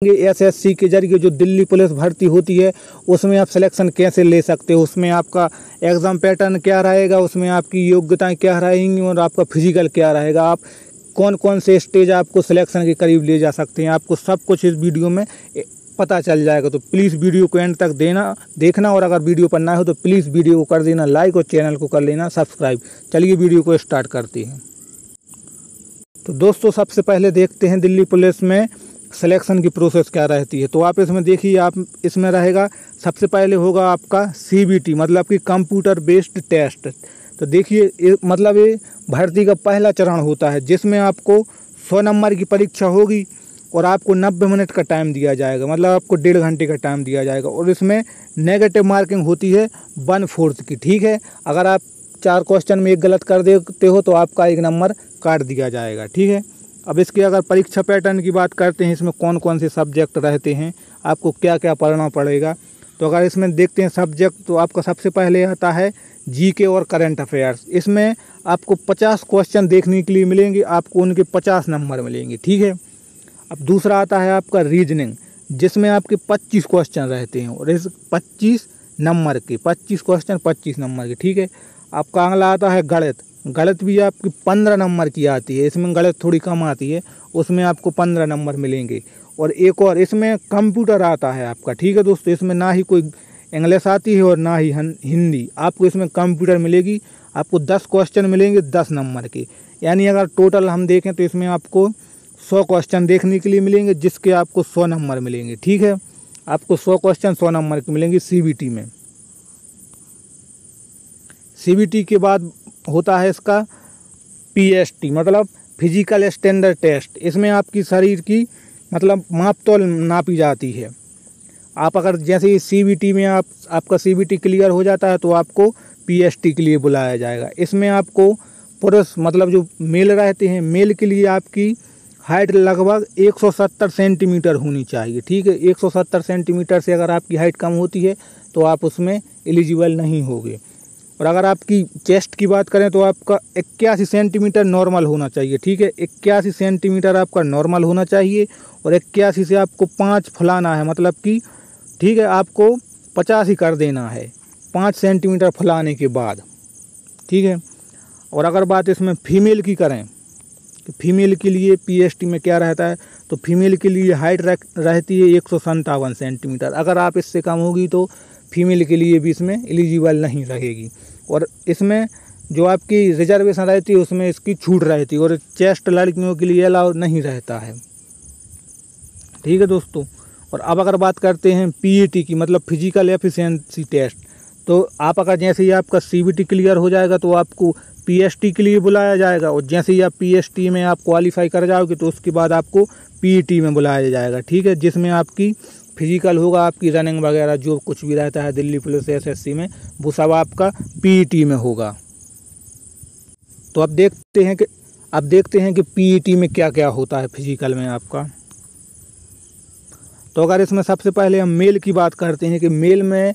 SSC के जरिए जो दिल्ली पुलिस भर्ती होती है उसमें आप सिलेक्शन कैसे ले सकते हो, उसमें आपका एग्ज़ाम पैटर्न क्या रहेगा, उसमें आपकी योग्यताएं क्या रहेंगी और आपका फिजिकल क्या रहेगा, आप कौन कौन से स्टेज आपको सिलेक्शन के करीब ले जा सकते हैं, आपको सब कुछ इस वीडियो में पता चल जाएगा। तो प्लीज़ वीडियो को एंड तक देखना और अगर वीडियो पर ना हो तो प्लीज़ वीडियो को कर देना लाइक और चैनल को कर लेना सब्सक्राइब। चलिए वीडियो को स्टार्ट करते हैं। तो दोस्तों सबसे पहले देखते हैं दिल्ली पुलिस में सिलेक्शन की प्रोसेस क्या रहती है। तो आप इसमें देखिए, आप इसमें रहेगा सबसे पहले होगा आपका CBT मतलब कि कंप्यूटर बेस्ड टेस्ट। तो देखिए मतलब ये भर्ती का पहला चरण होता है जिसमें आपको 100 नंबर की परीक्षा होगी और आपको 90 मिनट का टाइम दिया जाएगा, मतलब आपको 1.5 घंटे का टाइम दिया जाएगा और इसमें नेगेटिव मार्किंग होती है 1/4 की। ठीक है, अगर आप 4 क्वेश्चन में एक गलत कर देते हो तो आपका 1 नंबर काट दिया जाएगा। ठीक है, अब इसके अगर परीक्षा पैटर्न की बात करते हैं, इसमें कौन कौन से सब्जेक्ट रहते हैं, आपको क्या क्या पढ़ना पड़ेगा। तो अगर इसमें देखते हैं सब्जेक्ट, तो आपका सबसे पहले आता है GK और करंट अफेयर्स। इसमें आपको 50 क्वेश्चन देखने के लिए मिलेंगे, आपको उनके 50 नंबर मिलेंगे। ठीक है, अब दूसरा आता है आपका रीजनिंग जिसमें आपके 25 क्वेश्चन रहते हैं और इस 25 नंबर के 25 क्वेश्चन 25 नंबर के। ठीक है, आपका अगला आता है गणित। गणित भी आपकी 15 नंबर की आती है, इसमें गणित थोड़ी कम आती है, उसमें आपको 15 नंबर मिलेंगे। और एक और इसमें कंप्यूटर आता है आपका। ठीक है दोस्तों, इसमें ना ही कोई इंग्लिश आती है और ना ही हिंदी, आपको इसमें कंप्यूटर मिलेगी। आपको 10 क्वेश्चन मिलेंगे 10 नंबर के, यानी अगर टोटल हम देखें तो इसमें आपको 100 क्वेश्चन देखने के लिए मिलेंगे जिसके आपको 100 नंबर मिलेंगे। ठीक है, आपको 100 क्वेश्चन 100 नंबर के मिलेंगे CBT में। CBT के बाद होता है इसका PST मतलब फिजिकल स्टैंडर्ड टेस्ट। इसमें आपकी शरीर की मतलब मापतोल नापी जाती है। आप अगर जैसे CBT में आपका CBT क्लियर हो जाता है तो आपको PST के लिए बुलाया जाएगा। इसमें आपको पुरुष मतलब जो मेल रहते हैं, मेल के लिए आपकी हाइट लगभग 170 सेंटीमीटर होनी चाहिए। ठीक है, 170 सेंटीमीटर से अगर आपकी हाइट कम होती है तो आप उसमें एलिजिबल नहीं होगे। और अगर आपकी चेस्ट की बात करें तो आपका 81 सेंटीमीटर नॉर्मल होना चाहिए। ठीक है, 81 सेंटीमीटर आपका नॉर्मल होना चाहिए और 81 से आपको 5 फुलाना है, मतलब कि ठीक है आपको 50 ही कर देना है 5 सेंटीमीटर फुलाने के बाद। ठीक है, और अगर बात इसमें फीमेल की करें कि फीमेल के लिए PST में क्या रहता है, तो फीमेल के लिए हाइट रहती है 157 सेंटीमीटर। अगर आप इससे कम होगी तो फीमेल के लिए भी इसमें एलिजिबल नहीं रहेगी। और इसमें जो आपकी रिजर्वेशन रहती है उसमें इसकी छूट रहती है और चेस्ट लड़कियों के लिए अलाउ नहीं रहता है। ठीक है दोस्तों, और अब अगर बात करते हैं PET की मतलब फिजिकल एफिशिएंसी टेस्ट, तो आप अगर जैसे ही आपका CBT क्लियर हो जाएगा तो आपको PST के लिए बुलाया जाएगा और जैसे ही आप PST में आप क्वालिफाई कर जाओगे तो उसके बाद आपको PET में बुलाया जाएगा। ठीक है, जिसमें आपकी फिजिकल होगा, आपकी रनिंग वगैरह जो कुछ भी रहता है दिल्ली पुलिस SSC में वो सब आपका PET में होगा। तो अब देखते हैं कि PET में क्या क्या होता है फिजिकल में आपका। तो अगर इसमें सबसे पहले हम मेल की बात करते हैं कि मेल में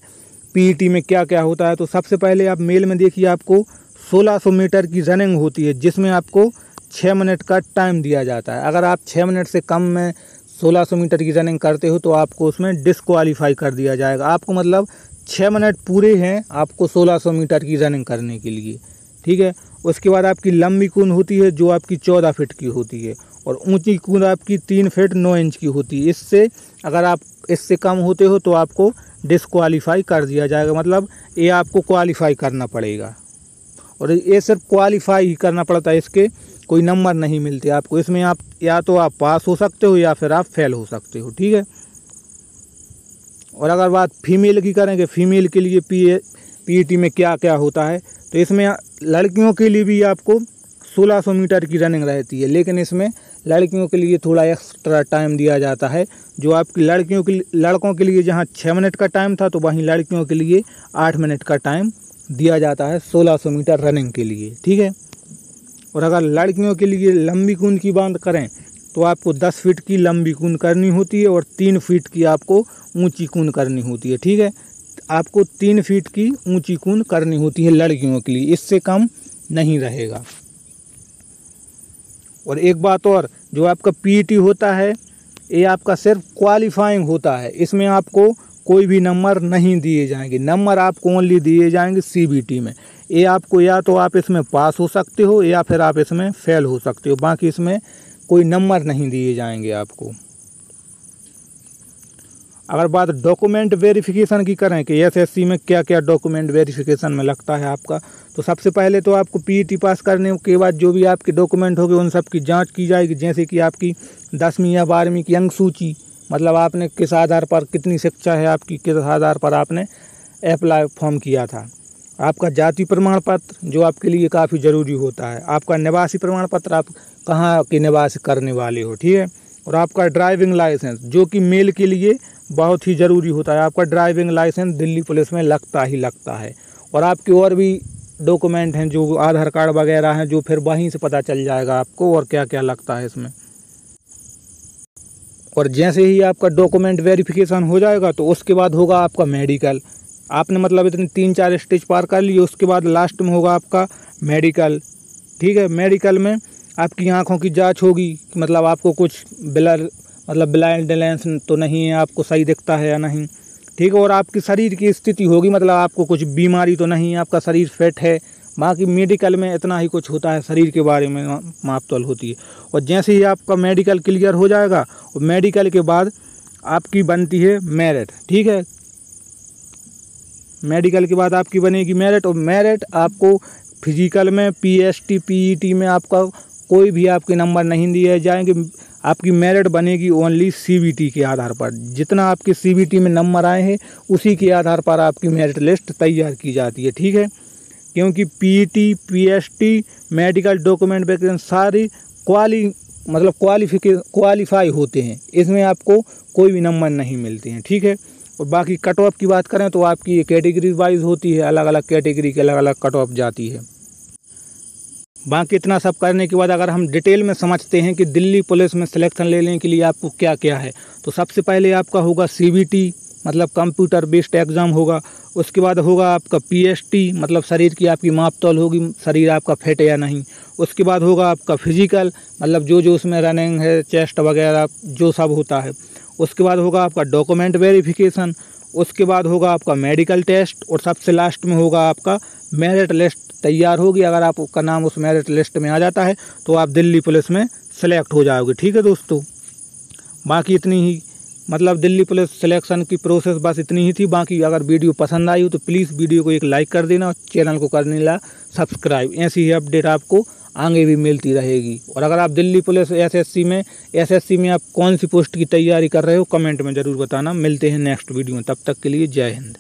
PET में क्या क्या होता है, तो सबसे पहले आप मेल में देखिए आपको 1600 मीटर की रनिंग होती है जिसमें आपको 6 मिनट का टाइम दिया जाता है। अगर आप 6 मिनट से कम में 1600 मीटर की रनिंग करते हो तो आपको उसमें डिस्क्वालीफाई कर दिया जाएगा। आपको मतलब 6 मिनट पूरे हैं आपको 1600 मीटर की रनिंग करने के लिए। ठीक है, उसके बाद आपकी लंबी कूद होती है जो आपकी 14 फीट की होती है और ऊंची कूद आपकी 3 फीट 9 इंच की होती है। इससे अगर आप इससे कम होते हो तो आपको डिस्क्वालीफाई कर दिया जाएगा, मतलब ये आपको क्वालिफाई करना पड़ेगा और ये सिर्फ क्वालिफाई ही करना पड़ता है, इसके कोई नंबर नहीं मिलते आपको। इसमें आप या तो आप पास हो सकते हो या फिर आप फेल हो सकते हो। ठीक है, और अगर बात फीमेल की करेंगे, फीमेल के लिए PET में क्या क्या होता है, तो इसमें लड़कियों के लिए भी आपको 1600 मीटर की रनिंग रहती है, लेकिन इसमें लड़कियों के लिए थोड़ा एक्स्ट्रा टाइम दिया जाता है। जो आपकी लड़कों के लिए जहां 6 मिनट का टाइम था तो वहीं लड़कियों के लिए 8 मिनट का टाइम दिया जाता है 1600 मीटर रनिंग के लिए। ठीक है, और अगर लड़कियों के लिए लंबी कूद की बात करें तो आपको 10 फीट की लंबी कूद करनी होती है और 3 फीट की आपको ऊंची कूद करनी होती है। ठीक है, आपको 3 फीट की ऊंची कूद करनी होती है लड़कियों के लिए, इससे कम नहीं रहेगा। और एक बात और, जो आपका PET होता है ये आपका सिर्फ क्वालिफाइंग होता है, इसमें आपको कोई भी नंबर नहीं दिए जाएंगे। नंबर आपको ओनली दिए जाएंगे CBT में। ये आपको या तो आप इसमें पास हो सकते हो या फिर आप इसमें फेल हो सकते हो, बाकी इसमें कोई नंबर नहीं दिए जाएंगे आपको। अगर बात डॉक्यूमेंट वेरिफिकेशन की करें कि SSC में क्या क्या डॉक्यूमेंट वेरिफिकेशन में लगता है आपका, तो सबसे पहले तो आपको PET पास करने के बाद जो भी आपके डॉक्यूमेंट होंगे उन सब की जांच की जाएगी। जैसे कि आपकी 10वीं या 12वीं की अंक सूची, मतलब आपने किस आधार पर, कितनी शिक्षा है आपकी, किस आधार पर आपने अप्लाई फॉर्म किया था। आपका जाति प्रमाण पत्र जो आपके लिए काफ़ी ज़रूरी होता है। आपका निवासी प्रमाण पत्र, आप कहाँ के निवास करने वाले हो, ठीक है। और आपका ड्राइविंग लाइसेंस जो कि मेल के लिए बहुत ही ज़रूरी होता है। आपका ड्राइविंग लाइसेंस दिल्ली पुलिस में लगता ही लगता है। और आपके और भी डॉक्यूमेंट हैं जो आधार कार्ड वगैरह हैं, जो फिर वहीं से पता चल जाएगा आपको और क्या क्या लगता है इसमें। और जैसे ही आपका डॉक्यूमेंट वेरिफिकेशन हो जाएगा तो उसके बाद होगा आपका मेडिकल। आपने मतलब इतनी 3-4 स्टेज पार कर लिए, उसके बाद लास्ट में होगा आपका मेडिकल, ठीक है। मेडिकल में आपकी आँखों की जांच होगी, मतलब आपको कुछ ब्लाइंडनेस तो नहीं है, आपको सही दिखता है या नहीं, ठीक है। और आपकी शरीर की स्थिति होगी, मतलब आपको कुछ बीमारी तो नहीं है, आपका शरीर फिट है। बाकी मेडिकल में इतना ही कुछ होता है, शरीर के बारे में मापतौल होती है। और जैसे ही आपका मेडिकल क्लियर हो जाएगा, और मेडिकल के बाद आपकी बनती है मेरिट, ठीक है। मेडिकल के बाद आपकी बनेगी मेरिट, और मेरिट आपको फिजिकल में PST PET में आपका कोई भी आपके नंबर नहीं दिए जाएंगे। आपकी मेरिट बनेगी ओनली CBT के आधार पर। जितना आपके CBT में नंबर आए हैं उसी के आधार पर आपकी मेरिट लिस्ट तैयार की जाती है, ठीक है। क्योंकि PET PST मेडिकल डॉक्यूमेंट वगैरह सारी क्वालिफाई होते हैं, इसमें आपको कोई भी नंबर नहीं मिलते हैं, ठीक है। और बाकी कट ऑफ की बात करें तो आपकी ये कैटेगरी वाइज होती है, अलग अलग कैटेगरी के अलग अलग कट ऑफ जाती है। बाकी इतना सब करने के बाद अगर हम डिटेल में समझते हैं कि दिल्ली पुलिस में सिलेक्शन लेने के लिए आपको क्या क्या है, तो सबसे पहले आपका होगा CBT, मतलब कंप्यूटर बेस्ड एग्ज़ाम होगा। उसके बाद होगा आपका PST, मतलब शरीर की आपकी मापतौल होगी, शरीर आपका फिट है या नहीं। उसके बाद होगा आपका फिजिकल, मतलब जो उसमें रनिंग है, चेस्ट वगैरह जो सब होता है। उसके बाद होगा आपका डॉक्यूमेंट वेरिफिकेशन। उसके बाद होगा आपका मेडिकल टेस्ट, और सबसे लास्ट में होगा आपका मेरिट लिस्ट तैयार होगी। अगर आपका नाम उस मेरिट लिस्ट में आ जाता है तो आप दिल्ली पुलिस में सेलेक्ट हो जाओगे, ठीक है दोस्तों। बाकी इतनी ही, मतलब दिल्ली पुलिस सिलेक्शन की प्रोसेस बस इतनी ही थी। बाकी अगर वीडियो पसंद आई हो तो प्लीज़ वीडियो को एक लाइक कर देना और चैनल को कर देना सब्सक्राइब। ऐसी ही अपडेट आपको आगे भी मिलती रहेगी। और अगर आप दिल्ली पुलिस SSC में आप कौन सी पोस्ट की तैयारी कर रहे हो, कमेंट में ज़रूर बताना। मिलते हैं नेक्स्ट वीडियो में, तब तक के लिए जय हिंद।